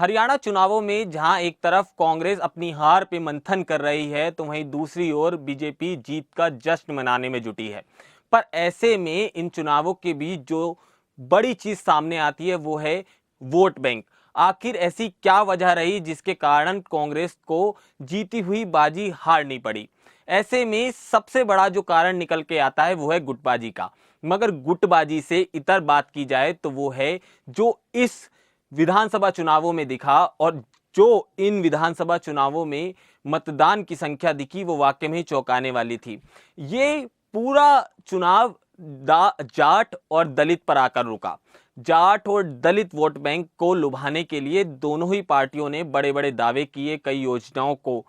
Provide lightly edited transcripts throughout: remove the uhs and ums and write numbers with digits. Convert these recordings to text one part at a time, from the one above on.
हरियाणा चुनावों में जहां एक तरफ कांग्रेस अपनी हार पे मंथन कर रही है, तो वहीं दूसरी ओर बीजेपी जीत का जश्न मनाने में जुटी है। पर ऐसे में इन चुनावों के बीच जो बड़ी चीज सामने आती है वो है वोट बैंक। आखिर ऐसी क्या वजह रही जिसके कारण कांग्रेस को जीती हुई बाजी हारनी पड़ी? ऐसे में सबसे बड़ा जो कारण निकल के आता है वो है गुटबाजी का। मगर गुटबाजी से इतर बात की जाए तो वो है जो इस विधानसभा चुनावों में दिखा, और जो इन विधानसभा चुनावों में मतदान की संख्या दिखी वो वाकई में ही चौंकाने वाली थी। ये पूरा चुनाव जाट और दलित पर आकर रुका। जाट और दलित वोट बैंक को लुभाने के लिए दोनों ही पार्टियों ने बड़े बड़े दावे किए, कई योजनाओं को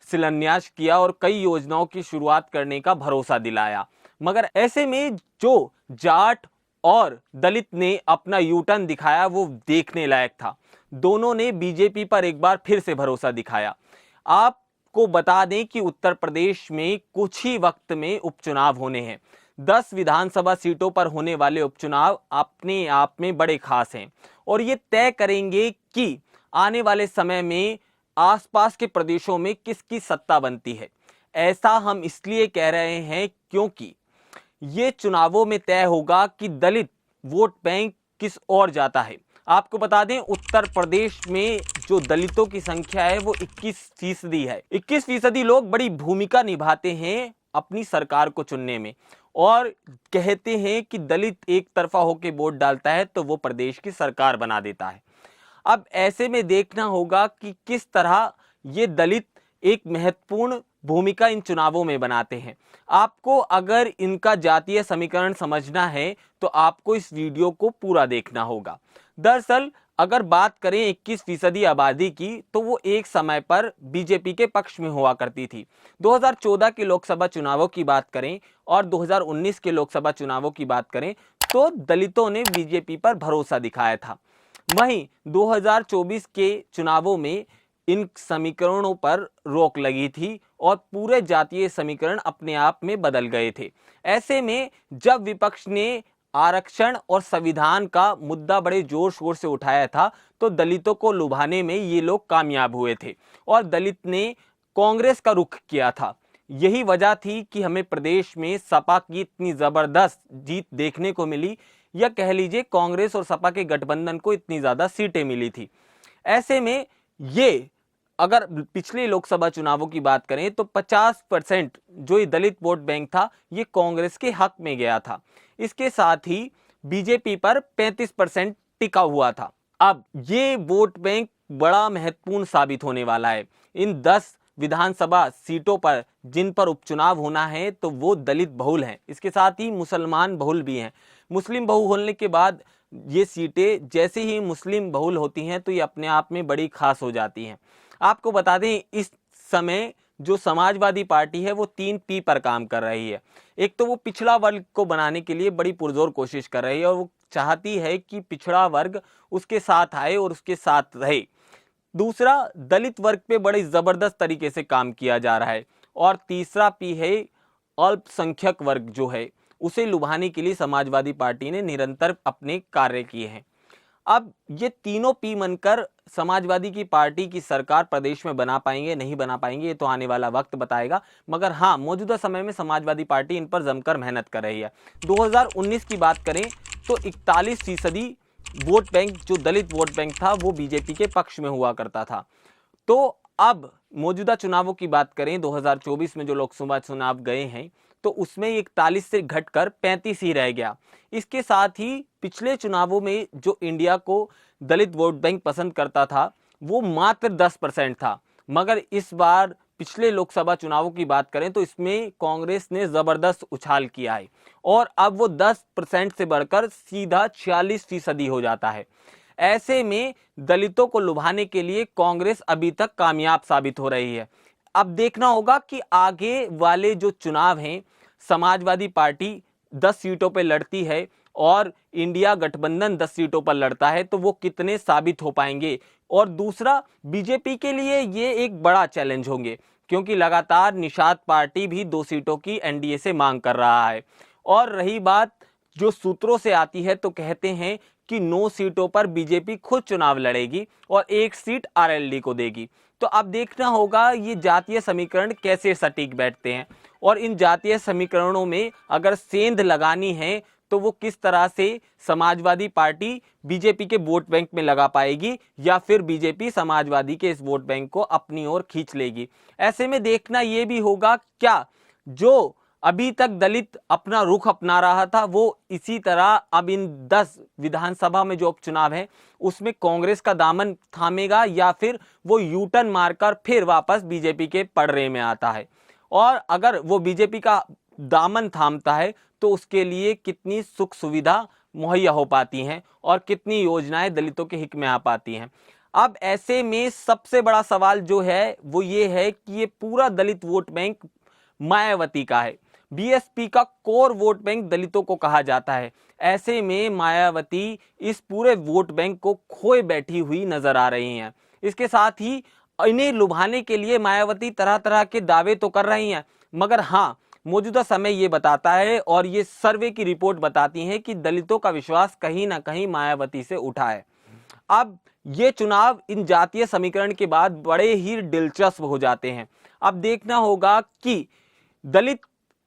शिलान्यास किया और कई योजनाओं की शुरुआत करने का भरोसा दिलाया। मगर ऐसे में जो जाट और दलित ने अपना यू टर्न दिखाया वो देखने लायक था। दोनों ने बीजेपी पर एक बार फिर से भरोसा दिखाया। आपको बता दें कि उत्तर प्रदेश में कुछ ही वक्त में उपचुनाव होने हैं। 10 विधानसभा सीटों पर होने वाले उपचुनाव अपने आप में बड़े खास हैं और ये तय करेंगे कि आने वाले समय में आसपास के प्रदेशों में किसकी सत्ता बनती है। ऐसा हम इसलिए कह रहे हैं क्योंकि ये चुनावों में तय होगा कि दलित वोट बैंक किस ओर जाता है। आपको बता दें उत्तर प्रदेश में जो दलितों की संख्या है वो 21% है। 21% लोग बड़ी भूमिका निभाते हैं अपनी सरकार को चुनने में और कहते हैं कि दलित एक तरफा होकर वोट डालता है तो वो प्रदेश की सरकार बना देता है। अब ऐसे में देखना होगा कि किस तरह ये दलित एक महत्वपूर्ण भूमिका इन चुनावों में बनाते हैं। आपको अगर इनका जातीय समीकरण समझना है तो आपको इस वीडियो को पूरा देखना होगा। दरअसल अगर बात करें 21% आबादी की तो वो एक समय पर बीजेपी के पक्ष में हुआ करती थी। 2014 के लोकसभा चुनावों की बात करें और 2019 के लोकसभा चुनावों की बात करें तो दलितों ने बीजेपी पर भरोसा दिखाया था। वहीं 2024 के चुनावों में इन समीकरणों पर रोक लगी थी और पूरे जातीय समीकरण अपने आप में बदल गए थे। ऐसे में जब विपक्ष ने आरक्षण और संविधान का मुद्दा बड़े जोर शोर से उठाया था तो दलितों को लुभाने में ये लोग कामयाब हुए थे और दलित ने कांग्रेस का रुख किया था। यही वजह थी कि हमें प्रदेश में सपा की इतनी जबरदस्त जीत देखने को मिली, या कह लीजिए कांग्रेस और सपा के गठबंधन को इतनी ज्यादा सीटें मिली थी। ऐसे में ये अगर पिछले लोकसभा चुनावों की बात करें तो 50% जो ये दलित वोट बैंक था ये कांग्रेस के हक में गया था। इसके साथ ही बीजेपी पर 35% टिका हुआ था। अब ये वोट बैंक बड़ा महत्वपूर्ण साबित होने वाला है। इन 10 विधानसभा सीटों पर जिन पर उपचुनाव होना है तो वो दलित बहुल हैं, इसके साथ ही मुसलमान बहुल भी हैं। मुस्लिम बहुल होने के बाद ये सीटें जैसे ही मुस्लिम बहुल होती हैं तो ये अपने आप में बड़ी खास हो जाती हैं। आपको बता दें इस समय जो समाजवादी पार्टी है वो 3P पर काम कर रही है। एक तो वो पिछड़ा वर्ग को बनाने के लिए बड़ी पुरजोर कोशिश कर रही है और वो चाहती है कि पिछड़ा वर्ग उसके साथ आए और उसके साथ रहे। दूसरा, दलित वर्ग पे बड़े जबरदस्त तरीके से काम किया जा रहा है। और तीसरा P है अल्पसंख्यक वर्ग जो है उसे लुभाने के लिए समाजवादी पार्टी ने निरंतर अपने कार्य किए हैं। अब ये तीनों P मनकर समाजवादी की पार्टी की सरकार प्रदेश में बना पाएंगे नहीं बना पाएंगे ये तो आने वाला वक्त बताएगा। मगर हाँ, मौजूदा समय में समाजवादी पार्टी इन पर जमकर मेहनत कर रही है। 2019 की बात करें तो 41% वोट बैंक जो दलित वोट बैंक था वो बीजेपी के पक्ष में हुआ करता था। तो अब मौजूदा चुनावों की बात करें 2024 में जो लोकसभा चुनाव गए हैं तो उसमें 41 से घटकर 35 ही रह गया। इसके साथ ही पिछले चुनावों में जो इंडिया को दलित वोट बैंक पसंद करता था वो मात्र 10% था। मगर इस बार पिछले लोकसभा चुनावों की बात करें तो इसमें कांग्रेस ने जबरदस्त उछाल किया है और अब वो 10% से बढ़कर सीधा 46% हो जाता है। ऐसे में दलितों को लुभाने के लिए कांग्रेस अभी तक कामयाब साबित हो रही है। अब देखना होगा कि आगे वाले जो चुनाव हैं समाजवादी पार्टी 10 सीटों पर लड़ती है और इंडिया गठबंधन 10 सीटों पर लड़ता है तो वो कितने साबित हो पाएंगे। और दूसरा, बीजेपी के लिए ये एक बड़ा चैलेंज होंगे क्योंकि लगातार निषाद पार्टी भी 2 सीटों की एनडीए से मांग कर रहा है। और रही बात जो सूत्रों से आती है तो कहते हैं कि 9 सीटों पर बीजेपी खुद चुनाव लड़ेगी और 1 सीट आरएलडी को देगी। तो अब देखना होगा ये जातीय समीकरण कैसे सटीक बैठते हैं और इन जातीय समीकरणों में अगर सेंध लगानी है तो वो किस तरह से समाजवादी पार्टी बीजेपी के वोट बैंक में लगा पाएगी या फिर बीजेपी समाजवादी के इस वोट बैंक को अपनी ओर खींच लेगी। ऐसे में देखना ये भी होगा क्या जो अभी तक दलित अपना रुख अपना रहा था वो इसी तरह अब इन 10 विधानसभा में जो उपचुनाव है उसमें कांग्रेस का दामन थामेगा या फिर वो यू टर्न मारकर फिर वापस बीजेपी के पड़रे में आता है। और अगर वो बीजेपी का दामन थामता है तो उसके लिए कितनी सुख सुविधा मुहैया हो पाती हैं और कितनी योजनाएं दलितों के हित में आ पाती हैं। अब ऐसे में सबसे बड़ा सवाल जो है वो ये है कि ये पूरा दलित वोट बैंक मायावती का है। बीएसपी का कोर वोट बैंक दलितों को कहा जाता है। ऐसे में मायावती इस पूरे वोट बैंक को खोए बैठी हुई नजर आ रही हैं। इसके साथ ही इन्हें लुभाने के लिए मायावती तरह तरह के दावे तो कर रही हैं, मगर हाँ, मौजूदा समय ये बताता है और ये सर्वे की रिपोर्ट बताती है कि दलितों का विश्वास कहीं ना कहीं मायावती से उठा है। अब ये चुनाव इन जातीय समीकरण के बाद बड़े ही दिलचस्प हो जाते हैं। अब देखना होगा कि दलित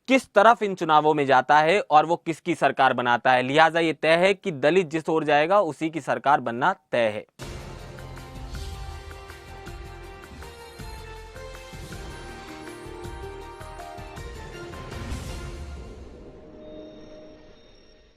किस तरफ इन चुनावों में जाता है और वो किसकी सरकार बनाता है। लिहाजा ये तय है कि दलित जिस ओर जाएगा उसी की सरकार बनना तय है।